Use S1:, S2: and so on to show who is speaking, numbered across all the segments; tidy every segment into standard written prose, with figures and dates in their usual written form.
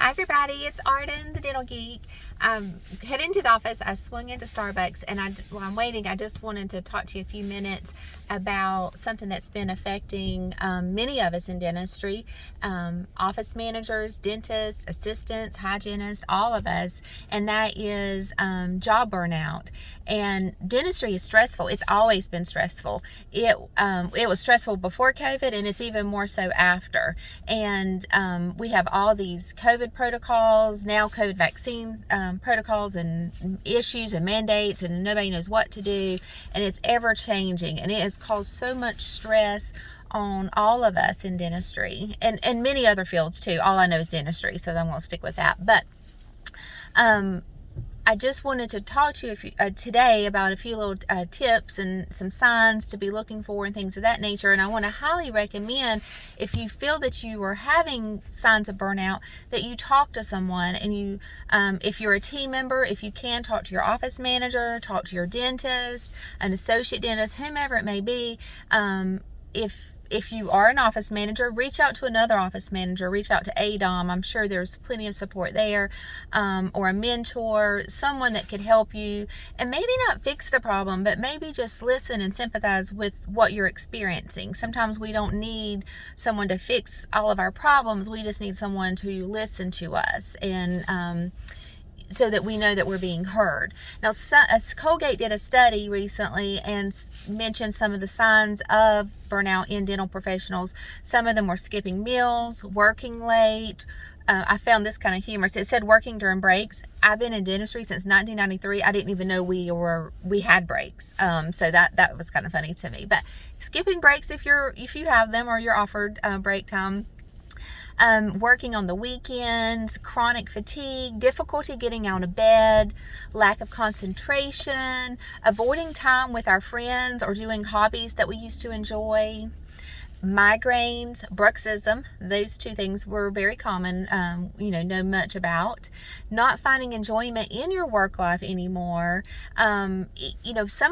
S1: Hi everybody, it's Arden, the Dental Geek. I'm heading to the office. I swung into Starbucks, and while I'm waiting, I just wanted to talk to you a few minutes about something that's been affecting many of us in dentistry, office managers, dentists, assistants, hygienists, all of us, and that is job burnout. And dentistry is stressful. It's always been stressful. It was stressful before COVID, and it's even more so after. And we have all these COVID protocols, now COVID vaccine protocols and issues and mandates, and nobody knows what to do, and it's ever changing, and it has caused so much stress on all of us in dentistry and many other fields too. All I know is dentistry, so I'm going to stick with that. But I just wanted to talk to you today about a few little tips and some signs to be looking for and things of that nature. And I want to highly recommend, if you feel that you are having signs of burnout, that you talk to someone. And you, if you're a team member, if you can, talk to your office manager, talk to your dentist, an associate dentist, whomever it may be. If you are an office manager, reach out to another office manager, reach out to ADOM. I'm sure there's plenty of support there, or a mentor, someone that could help you and maybe not fix the problem, but maybe just listen and sympathize with what you're experiencing. Sometimes we don't need someone to fix all of our problems. We just need someone to listen to us, and so that we know that we're being heard. Now, Colgate did a study recently and mentioned some of the signs of burnout in dental professionals. Some of them were skipping meals, working late. I found this kind of humorous. It said working during breaks. I've been in dentistry since 1993. I didn't even know we had breaks. So that was kind of funny to me. But skipping breaks if you have them or you're offered break time. Working on the weekends, chronic fatigue, difficulty getting out of bed, lack of concentration, avoiding time with our friends or doing hobbies that we used to enjoy, migraines, bruxism. Those two things were very common, know much about. Not finding enjoyment in your work life anymore. Some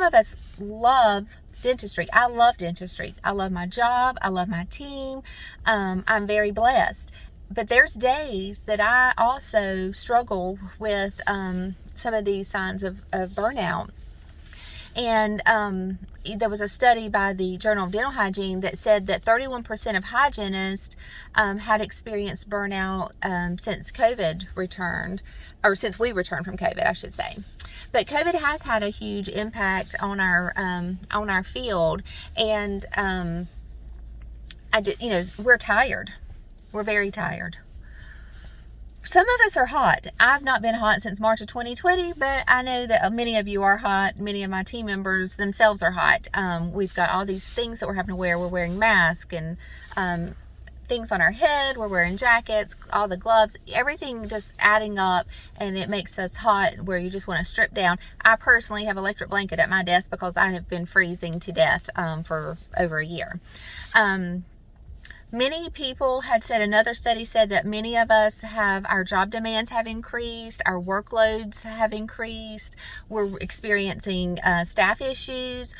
S1: of us love dentistry. I love dentistry. I love my job. I love my team. I'm very blessed. But there's days that I also struggle with some of these signs of burnout. And there was a study by the Journal of Dental Hygiene that said that 31% of hygienists had experienced burnout since COVID returned, or since we returned from COVID, I should say. But COVID has had a huge impact on our field, and we're tired. We're very tired. Some of us are hot. I've not been hot since March of 2020, but I know that many of you are hot. Many of my team members themselves are hot. We've got all these things that we're having to wear. We're wearing masks and things on our head. We're wearing jackets, all the gloves, everything just adding up, and it makes us hot where you just want to strip down. I personally have an electric blanket at my desk because I have been freezing to death for over a year. Many people had said, another study said that many of us our job demands have increased, our workloads have increased, we're experiencing staff issues,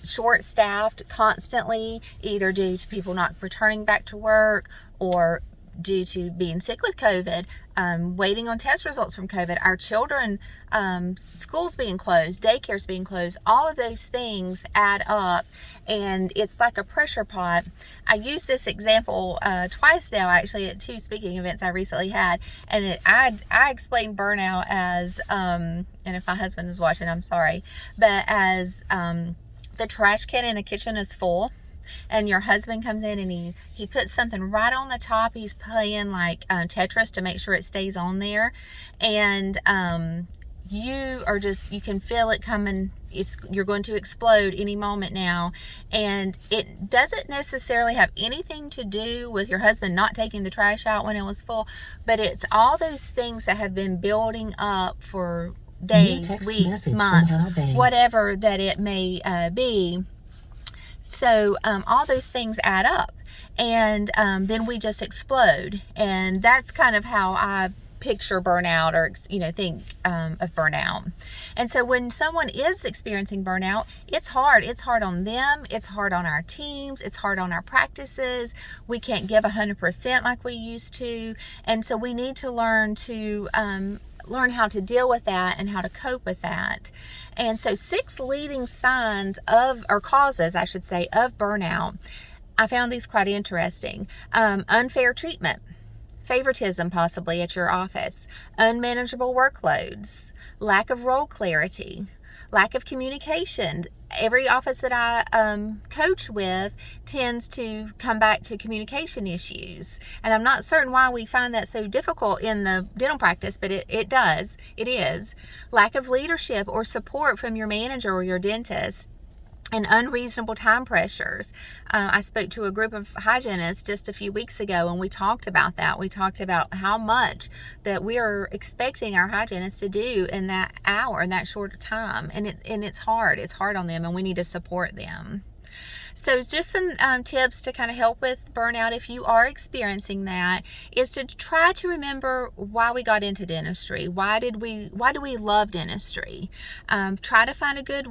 S1: short-staffed constantly, either due to people not returning back to work or due to being sick with COVID, waiting on test results from COVID, our children, schools being closed, daycares being closed, all of those things add up, and it's like a pressure pot. I used this example twice now, actually, at two speaking events I recently had, and I explained burnout as, and if my husband is watching, I'm sorry, but as the trash can in the kitchen is full, and your husband comes in and he puts something right on the top. He's playing like Tetris to make sure it stays on there, and you can feel it coming. You're going to explode any moment now, and it doesn't necessarily have anything to do with your husband not taking the trash out when it was full, but it's all those things that have been building up for days, weeks, months, whatever that it may be. So all those things add up, and then we just explode. And that's kind of how I picture burnout or, think of burnout. And so when someone is experiencing burnout, it's hard. It's hard on them. It's hard on our teams. It's hard on our practices. We can't give 100% like we used to. And so we need to learn how to deal with that and how to cope with that. And so 6 leading signs or causes, I should say, of burnout. I found these quite interesting. Unfair treatment, favoritism possibly at your office, unmanageable workloads, lack of role clarity, lack of communication. Every office that I coach with tends to come back to communication issues. And I'm not certain why we find that so difficult in the dental practice, but it does. It is. Lack of leadership or support from your manager or your dentist. And unreasonable time pressures. I spoke to a group of hygienists just a few weeks ago, and we talked about that. We talked about how much that we are expecting our hygienists to do in that hour, in that short time. And it's hard. It's hard on them, and we need to support them. So it's just some tips to kind of help with burnout if you are experiencing that, is to try to remember why we got into dentistry. Why do we love dentistry? Try to find a good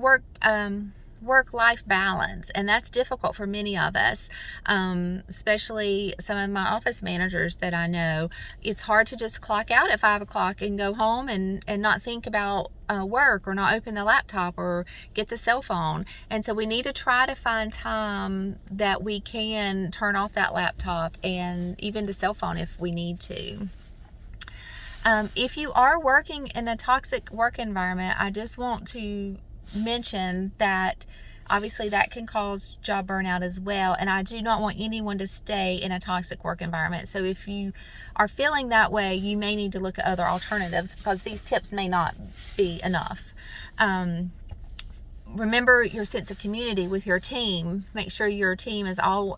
S1: work-life balance, and that's difficult for many of us, especially some of my office managers that I know. It's hard to just clock out at 5 o'clock and go home and not think about work, or not open the laptop or get the cell phone. And so we need to try to find time that we can turn off that laptop and even the cell phone if we need to. If you are working in a toxic work environment, I just want to mention that obviously that can cause job burnout as well, and I do not want anyone to stay in a toxic work environment. So if you are feeling that way, you may need to look at other alternatives, because these tips may not be enough. Remember your sense of community with your team. Make sure your team is all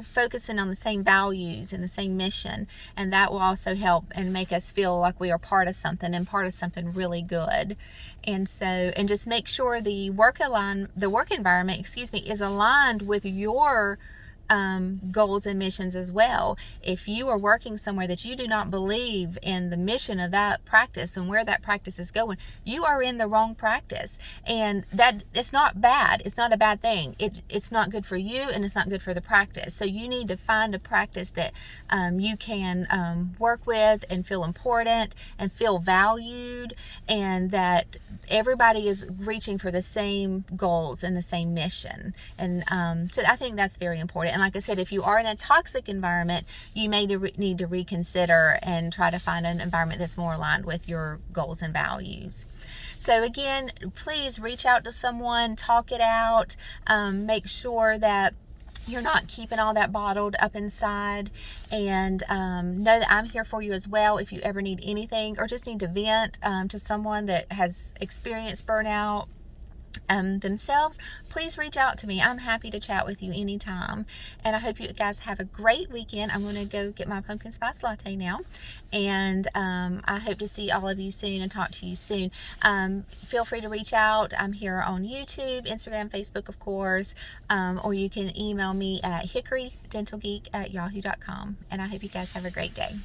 S1: focusing on the same values and the same mission, and that will also help and make us feel like we are part of something, and part of something really good. And just make sure the work environment, is aligned with your goals and missions as well. If you are working somewhere that you do not believe in the mission of that practice and where that practice is going, you are in the wrong practice. And that it's not bad. It's not a bad thing. It's not good for you, and it's not good for the practice. So you need to find a practice that you can work with and feel important and feel valued, and that everybody is reaching for the same goals and the same mission. And so I think that's very important. And like I said, if you are in a toxic environment, you may need to reconsider and try to find an environment that's more aligned with your goals and values. So again, please reach out to someone, talk it out, make sure that you're not keeping all that bottled up inside, and know that I'm here for you as well if you ever need anything, or just need to vent to someone that has experienced burnout themselves. Please reach out to me. I'm happy to chat with you anytime. And I hope you guys have a great weekend. I'm going to go get my pumpkin spice latte now, and I hope to see all of you soon and talk to you soon. Feel free to reach out. I'm here on YouTube, Instagram, Facebook, of course, or you can email me at hickorydentalgeek@yahoo.com. And I hope you guys have a great day.